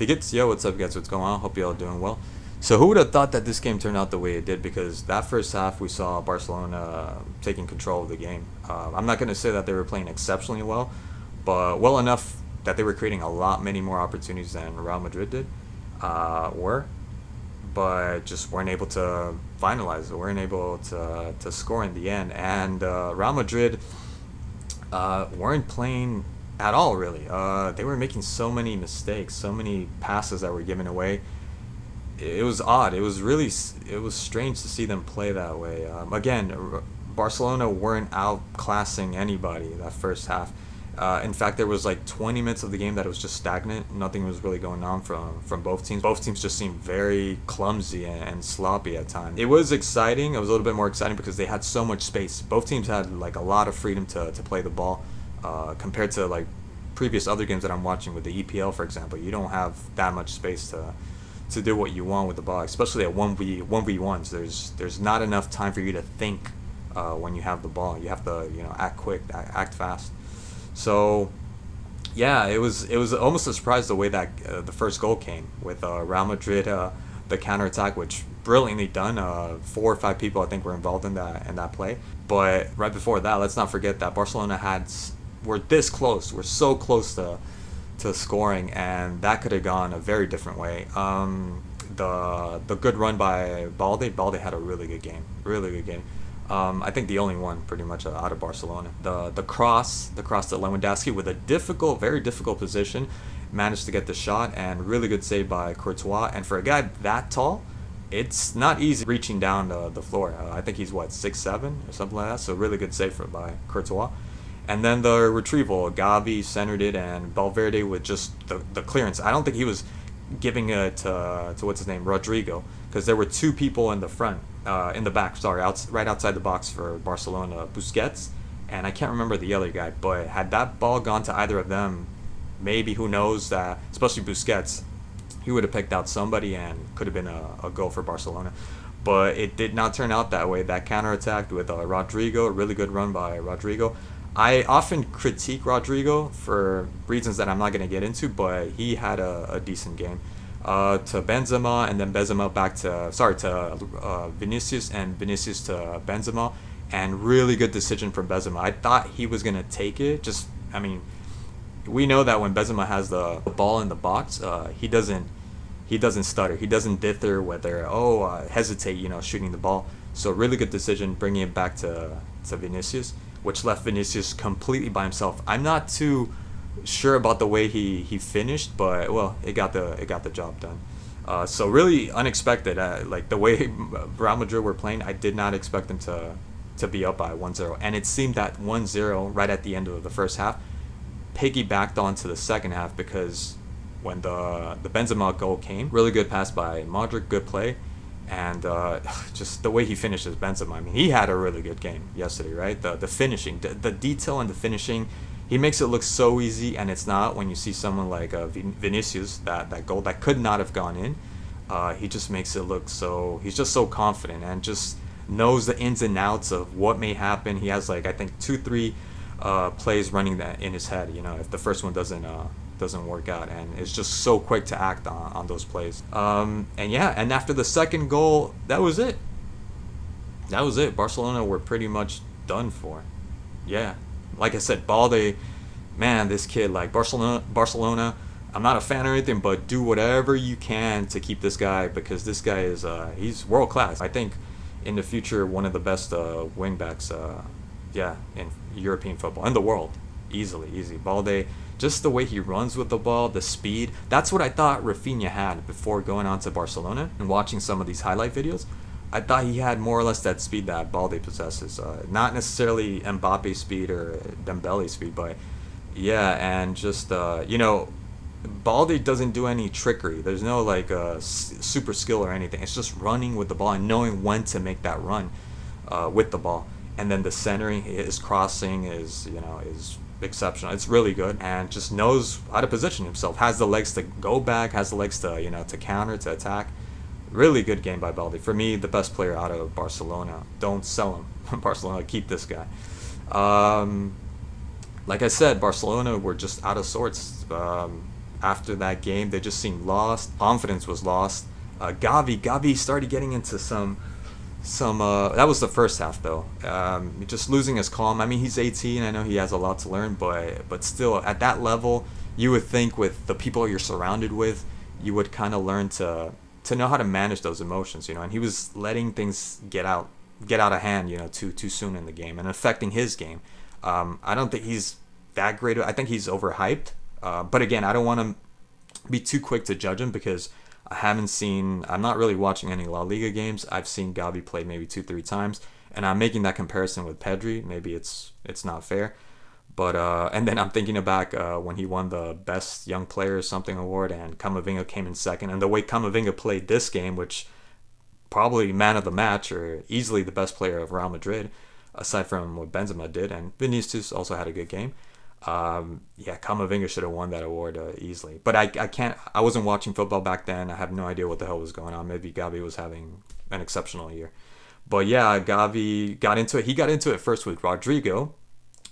Yo, what's up, guys? What's going on? Hope you all doing well. So, who would have thought that this game turned out the way it did? Because that first half, we saw Barcelona taking control of the game. I'm not going to say that they were playing exceptionally well, but well enough that they were creating many more opportunities than Real Madrid did, were, but just weren't able to finalize it, weren't able to score in the end. And Real Madrid weren't playing at all, really. They were making so many mistakes, so many passes that were given away. It was odd. It was strange to see them play that way. Barcelona weren't outclassing anybody that first half. In fact, there was like 20 minutes of the game that it was just stagnant. Nothing was really going on from both teams. Both teams just seemed very clumsy and sloppy at times. It was exciting. It was a little bit more exciting because they had so much space. Both teams had like a lot of freedom to play the ball. Compared to like previous other games that I'm watching with the EPL, for example, you don't have that much space to do what you want with the ball, especially at 1v1s. There's not enough time for you to think when you have the ball. You have to act quick, act fast. So yeah, it was almost a surprise the way that the first goal came with Real Madrid, the counterattack, which brilliantly done. 4 or 5 people I think were involved in that play. But right before that, let's not forget that Barcelona were this close. We're so close to scoring, and that could have gone a very different way. The good run by Balde. Balde had a really good game. Really good game. I think the only one pretty much out of Barcelona. The cross to Lewandowski with a very difficult position, managed to get the shot, and really good save by Courtois. And for a guy that tall, it's not easy reaching down the floor. I think he's 6'7" or something like that. So really good save by Courtois. And then the retrieval, Gavi centered it, and Valverde with just the clearance. I don't think he was giving it to what's his name, Rodrigo, because there were 2 people in the back, right outside the box for Barcelona, Busquets, and I can't remember the other guy. But had that ball gone to either of them, maybe, who knows, that, especially Busquets, he would have picked out somebody and could have been a goal for Barcelona. But it did not turn out that way. That counterattack with Rodrigo, a really good run by Rodrigo. I often critique Rodrigo for reasons that I'm not going to get into, but he had a decent game. To Benzema, and then Benzema back to Vinicius, and Vinicius to Benzema, and really good decision from Benzema. I thought he was going to take it. We know that when Benzema has the ball in the box, he doesn't stutter. He doesn't dither whether hesitate, shooting the ball. So really good decision bringing it back to Vinicius, which left Vinicius completely by himself. I'm not too sure about the way he finished, but well, it got the job done. So really unexpected. Like the way Real Madrid were playing, I did not expect them to be up by 1-0, and it seemed that 1-0 right at the end of the first half piggybacked onto the second half, because when the Benzema goal came, really good pass by Modric, good play. And just the way he finishes Benzema, I mean, he had a really good game yesterday, right? The finishing, the detail in the finishing, he makes it look so easy, and it's not. When you see someone like Vinicius, that goal that could not have gone in, he just makes it look so, he's just so confident and just knows the ins and outs of what may happen. He has like, I think 2-3 plays running that in his head, if the first one doesn't work out, and it's just so quick to act on those plays. And after the second goal, that was it. Barcelona were pretty much done for. Yeah, like I said, Balde, man, this kid, like Barcelona, I'm not a fan or anything, but do whatever you can to keep this guy, because this guy is he's world class. I think in the future, one of the best wing backs in European football, in the world, easy. Balde, just the way he runs with the ball, the speed. That's what I thought Rafinha had before going on to Barcelona. And watching some of these highlight videos, I thought he had more or less that speed that Balde possesses. Not necessarily Mbappe speed or Dembele speed, but yeah, and just, Balde doesn't do any trickery. There's no like super skill or anything. It's just running with the ball and knowing when to make that run with the ball. And then the centering, his crossing is exceptional. It's really good, and just knows how to position himself. Has the legs to go back. Has the legs to to counter, to attack. Really good game by Balde. For me, the best player out of Barcelona. Don't sell him. Barcelona, keep this guy. Like I said, Barcelona were just out of sorts. after that game. They just seemed lost. Confidence was lost. Gavi started getting into some that was the first half though. Just losing his calm. I mean, he's 18. I know he has a lot to learn, but still at that level, you would think with the people you're surrounded with, you would kind of learn to know how to manage those emotions, you know. And he was letting things get out of hand, you know, too soon in the game and affecting his game. I don't think he's that great. I think he's overhyped. But again, I don't want to be too quick to judge him because I'm not really watching any La Liga games. I've seen Gavi play maybe 2-3 times, and I'm making that comparison with Pedri. Maybe it's not fair, but and then I'm thinking back when he won the Best Young Player or something award, and Camavinga came in second, and the way Camavinga played this game, which probably man of the match or easily the best player of Real Madrid, aside from what Benzema did, and Vinicius also had a good game. Yeah, Camavinga should have won that award easily. But I wasn't watching football back then. I have no idea what the hell was going on. Maybe Gavi was having an exceptional year. But yeah, Gavi got into it. He got into it first with Rodrigo,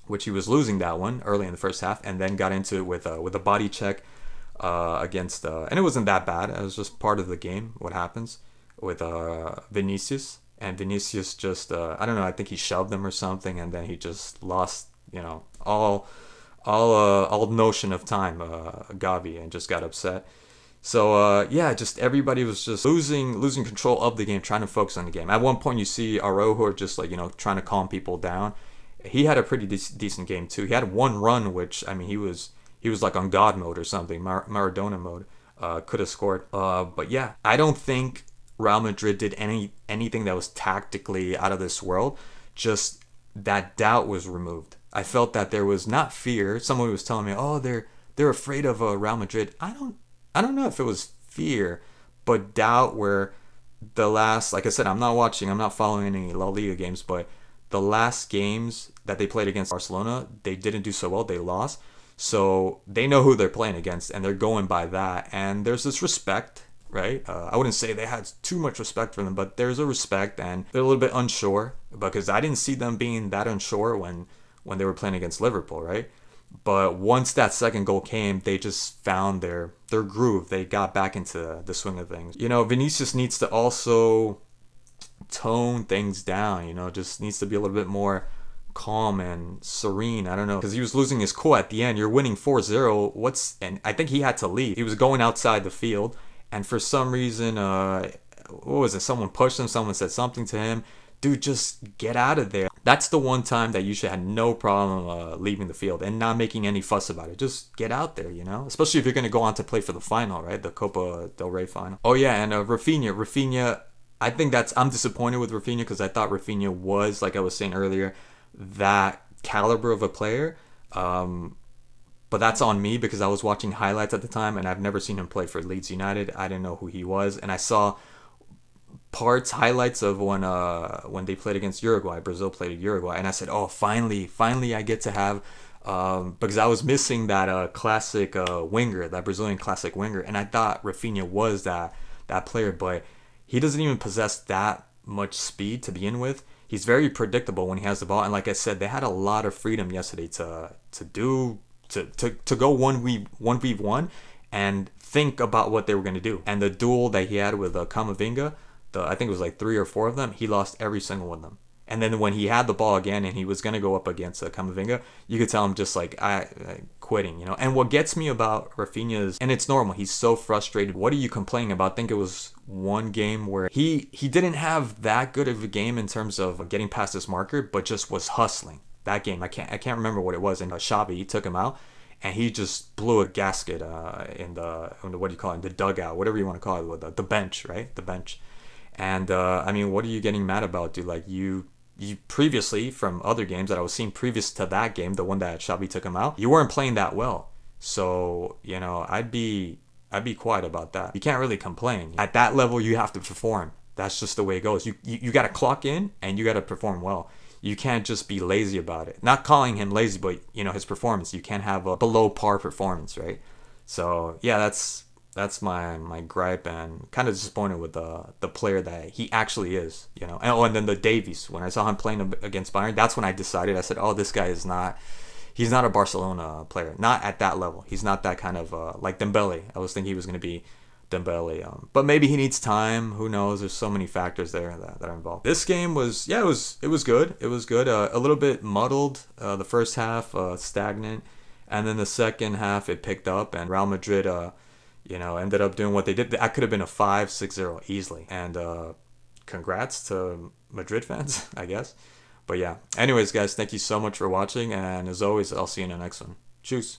which he was losing that one early in the first half, and then got into it with a body check against, and it wasn't that bad. It was just part of the game, what happens with Vinicius. And Vinicius just, I don't know, I think he shoved him or something, and then he just lost, you know, all notion of time, Gavi, and just got upset. So yeah, just everybody was just losing control of the game, trying to focus on the game. At one point, you see Araujo just like, you know, trying to calm people down. He had a pretty decent game too. He had one run, which I mean, he was like on God mode or something, Maradona mode. Could have scored. But yeah, I don't think Real Madrid did anything that was tactically out of this world. Just that doubt was removed. I felt that there was not fear. Someone was telling me, "Oh, they're afraid of Real Madrid." I don't know if it was fear, but doubt. Where the last, like I said, I'm not following any La Liga games, but the last games that they played against Barcelona, they didn't do so well. They lost, so they know who they're playing against, and they're going by that. And there's this respect, right? I wouldn't say they had too much respect for them, but there's a respect, and they're a little bit unsure because I didn't see them being that unsure when they were playing against Liverpool, right? But once that second goal came, they just found their groove. They got back into the swing of things. You know, Vinicius needs to also tone things down, you know, just needs to be a little bit more calm and serene. I don't know, because he was losing his cool at the end. You're winning 4-0. And I think he had to leave. He was going outside the field, and for some reason, what was it? Someone pushed him. Someone said something to him. Dude, just get out of there. That's the one time that you should have no problem leaving the field and not making any fuss about it. Just get out there, you know? Especially if you're going to go on to play for the final, right? The Copa del Rey final. Oh, yeah, and Rafinha, I think I'm disappointed with Rafinha because I thought Rafinha was, like I was saying earlier, that caliber of a player. But that's on me because I was watching highlights at the time and I've never seen him play for Leeds United. I didn't know who he was. And I saw highlights of when they played against Uruguay. Brazil played Uruguay, and I said, "Oh, finally, I get to have," because I was missing that classic winger, that Brazilian classic winger, and I thought Rafinha was that player, but he doesn't even possess that much speed to begin with. He's very predictable when he has the ball, and like I said, they had a lot of freedom yesterday to go 1v1 and think about what they were going to do. And the duel that he had with Camavinga, I think it was like 3 or 4 of them, he lost every single one of them. And then when he had the ball again and he was going to go up against Camavinga, you could tell him just like, quitting, you know. And what gets me about Rafinha is, and it's normal, he's so frustrated. What are you complaining about? I think it was one game where he didn't have that good of a game in terms of getting past his marker, but just was hustling. That game, I can't remember what it was. And Xavi took him out, and he just blew a gasket in the what do you call it, the dugout, whatever you want to call it, the bench, right? The bench. And I mean, what are you getting mad about, dude? Like you previously, from other games that I was seeing previous to that game, the one that Xavi took him out, you weren't playing that well. So, you know, I'd be quiet about that. You can't really complain. At that level, you have to perform. That's just the way it goes. You got to clock in and you got to perform well. You can't just be lazy about it. Not calling him lazy, but, you know, his performance. You can't have a below par performance, right? So, yeah, that's my gripe, and kind of disappointed with the player that he actually is, you know. And then the Davies, when I saw him playing against Bayern, that's when I decided. I said, oh, this guy is not, he's not a Barcelona player, not at that level. He's not that kind of like Dembele. I was thinking he was going to be Dembele, but maybe he needs time. Who knows? There's so many factors there that are involved. This game was, yeah, it was good. It was good. A little bit muddled. The first half stagnant, and then the second half it picked up, and Real Madrid, ended up doing what they did. That could have been a 5-6-0 easily, and congrats to Madrid fans, I guess. But yeah, anyways, guys, thank you so much for watching, and as always, I'll see you in the next one. Cheers.